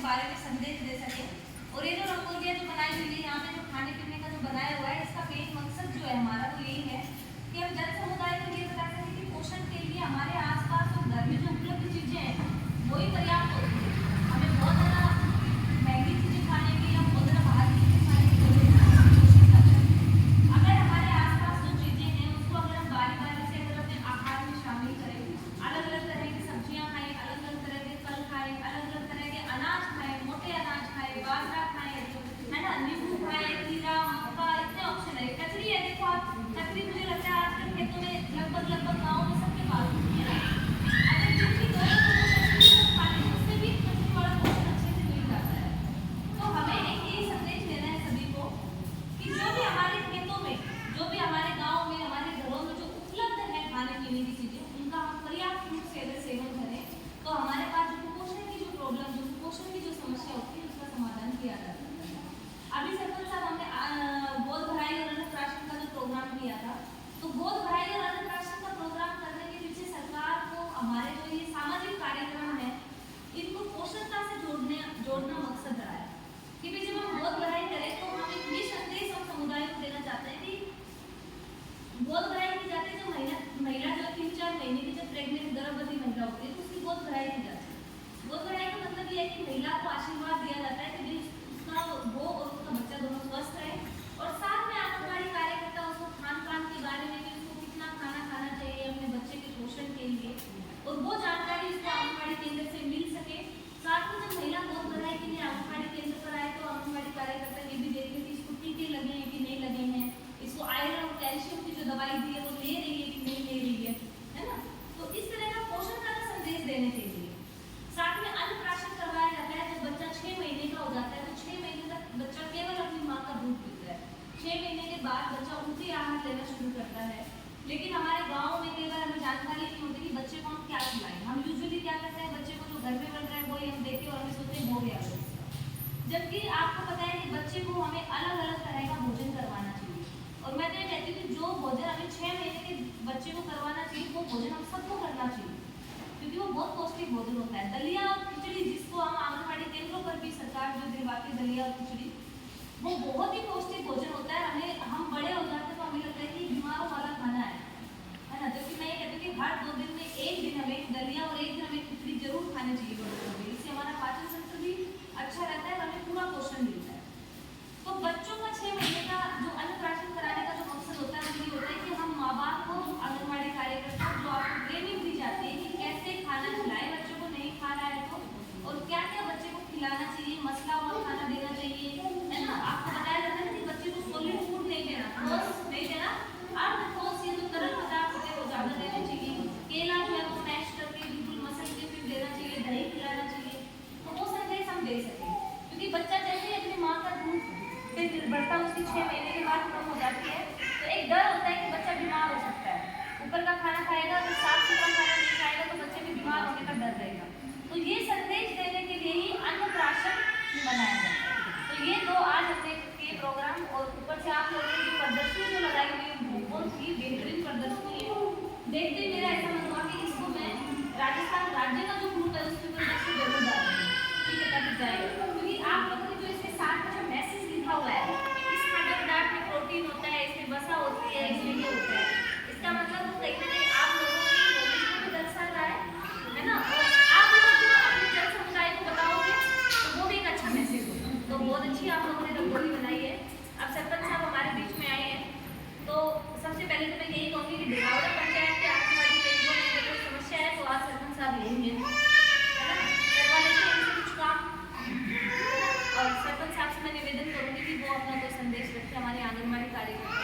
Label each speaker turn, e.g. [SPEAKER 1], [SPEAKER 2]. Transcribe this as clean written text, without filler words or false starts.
[SPEAKER 1] के बारे में संदेश दे सके। और ये जो रंगोलियाँ जो बनाई हुई है यहाँ पे, जो खाने पीने का जो बनाया हुआ है, इसका मेन मकसद जो है हमारा वो यही है कि हम जन समुदाय को ये बता सकें कि पोषण के लिए हमारे आसपास और घर में जो उपलब्ध चीज़ें हैं वही पर्याप्त होती है। हमें बहुत ज़्यादा महंगी चीज़ें खाने की या बहुत ज़्यादा बाहर की चीज़ें खाने की जरूरत नहीं है। अगर हमारे आसपास जो चीज़ें हैं उसको अगर हम बारी बारी से अगर अपने आहार में शामिल करें, अलग अलग तरह की सब्जियां खाएं, अलग अलग तरह के फल खाएं, अलग अलग तरह के अनाज खाएं, मोटे अनाज खाएं, बाजरा खाएं, है ना, नींबू खाएं, खीरा, मक्का, इतने ऑप्शन है। कचरी है, देखो आप, कचरी मुझे लगता है आजकल खेतों में लगभग गाँव में सबके पास होती है। अगर जिनकी जरूरत है वो कचरी सब खा लें, उससे भी कचरी वाला पोषण अच्छे से मिल जाता है। तो हमें एक ये संदेश देना है सभी को कि जो भी हमारे खेतों में, जो भी हमारे गाँव में, हमारे घरों में जो उपलब्ध है खाने पीने की चीजें, उनका हम पर्याप्त रूप से अगर सेवन करें तो हमारे पास जो कुपोषण की जो प्रॉब्लम, जो कुपोषण की जो समस्या होती है उसका समाधान किया जा सकता है। अभी सरपंच साहब हमने गोद भराई और अन्न प्राशन का जो प्रोग्राम किया था, तो गोद भराई और अन्न प्राशन का प्रोग्राम करने के पीछे सरकार को हमारे जो ये सामाजिक कार्यक्रम है इनको पोषणता से जोड़ना मकसद रहा है कि भाई जब हम गोद भराई करें तो हम एक ये संदेश हम समुदाय को देना चाहते हैं कि गोद भराई की जाती है। जो महिला जो 3-4 महीने की जब प्रेग्नेंट गर्भवती महिला होती है तो उसकी गोद भराई की जाती है। गोद भराई का मतलब ये है कि महिला को आशीर्वाद दिया जाता है कि उसका वो और उसका बच्चा दोनों स्वस्थ रहे, और साथ में आंगनबाड़ी कार्यकर्ता उसको खान पान के बारे में भी, उसको कितना खाना खाना चाहिए अपने बच्चे के पोषण के लिए, और वो जानकारी उसको आंगनबाड़ी केंद्र से मिल सके। साथ में जब महिला गोद भराई के लिए आंगनबाड़ी केंद्र पर आए तो आंगनबाड़ी कार्यकर्ता ये भी देख ले कि इसको टीके लगे हैं कि नहीं लगे हैं, इसको आयरन और कैल्शियम की जो दवाई दी है वो ले रही है कि नहीं ले रही है ना। तो इस तरह का पोषण का संदेश देने के लिए साथ में अन्न प्राशन करवाया जाता है। जब बच्चा 6 महीने का हो जाता है तो 6 महीने तक बच्चा केवल अपनी माँ का दूध पीता है। 6 महीने के बाद बच्चा उल्टी आहार लेना शुरू करता है। लेकिन हमारे गाँव में कई बार हमें जानकारी नहीं होती कि बच्चे को हम क्या खिलाएं। हम यूजुअली क्या करते हैं, बच्चे को जो घर में बन रहा है वही हम देते हैं और हमें सोचते हैं हो गया। जबकि आपको पता है कि बच्चे को हमें अलग अलग तरह का भोजन करवाना चाहिए। और मैं तो ये कहती हूँ कि जो भोजन हमें 6 महीने के बच्चे को करवाना चाहिए वो भोजन हम सबको करना चाहिए, क्योंकि वो बहुत पौष्टिक भोजन होता है। दलिया और खिचड़ी, जिसको हम आंगनबाड़ी केंद्रों पर भी सरकार जो दिलवाती दलिया और खिचड़ी, वो बहुत ही पौष्टिक भोजन होता है। हम बड़े हो जाते हैं तो हमें लगता है कि बीमारों वाला खाना है ना। जबकि मैं ये कहती हूँ कि हर 2 दिन में 1 दिन हमें दलिया और 1 दिन हमें खिचड़ी जरूर खानी चाहिए बड़ों को। इससे हमारा पाचन तंत्र भी अच्छा रहता है और हमें पूरा पोषण मिलता है। तो बच्चों का 6 महीने का जो अन्न प्राशन कराने का जो मकसद होता है वो ये होता है कि हम माँ बाप को, आंगनबाड़ी कार्यकर्ता जो आपको ट्रेनिंग दी जाती है कि कैसे खाना खिलाए बच्चों को, नहीं खा रहा है तो, और क्या क्या बच्चे को खिलाना चाहिए, मसला हुआ खाना देना चाहिए, है ना। आपको बताया जाता है कि बच्चे को सॉलिड फूड नहीं देना, ठोस नहीं देना, अर्ध ठोस ये जो तरल पदार्थ होते हैं वो ज़्यादा देने चाहिए। केला जो है वो मैश करके बिल्कुल मसल के फिर देना चाहिए, दही खिलाना चाहिए। तो वो संदेश हम दे सकें, क्योंकि बच्चा जैसे ही अपनी माँ का दूध फिर निर्भरता उसकी 6 महीने के बाद कम हो जाती है तो एक डर होता है कि बच्चा बीमार हो सकता है। ऊपर का खाना खाएगा तो साफ सुथरा खाना नहीं खाएगा तो बच्चे में बीमार होने का डर रहेगा। तो ये संदेश देने के लिए ही अन्न प्राशन बनाया जाता है। तो ये 2 आज हमने किए प्रोग्राम, और ऊपर से आप लोगों ने जो प्रदर्शनी जो लगाई हुई है बहुत ही बेहतरीन प्रदर्शनी है। देखते ही मेरा ऐसा मन हुआ कि इसको मैं राजस्थान राज्य का जो ग्रुप है उसके ऊपर जैसे जरूर डालूंगी, ठीक है, तब जाएगा। क्योंकि आप लोगों ने जो इसके साथ में जो मैसेज लिखा हुआ है, इस खाद्य पदार्थ में प्रोटीन होता है, इसमें वसा होती है, इसमें ये होता है, इसका मतलब वो कहीं ना कहीं आप लोगों की नॉलेज को भी दर्शा रहा है ना। और आप लोग जो अपने जन समुदाय को बताओगे तो वो भी एक अच्छा मैसेज होगा। तो बहुत अच्छी आप लोगों ने रंगोली बनाई है। अब सरपंच साहब हमारे बीच में आए हैं, तो सबसे पहले तो मैं यही कहूँगी कि ढिलावड़ा पंचायत के आंगनबाड़ी केंद्रों में अगर कोई समस्या है तो आज सरपंच साहब यही है ना, करवा लेते हैं इनसे कुछ काम। और सरपंच साहब से मैं निवेदन करूँगी कि वो अपना कोई संदेश रखें हमारे आंगनबाड़ी कार्यकर्ता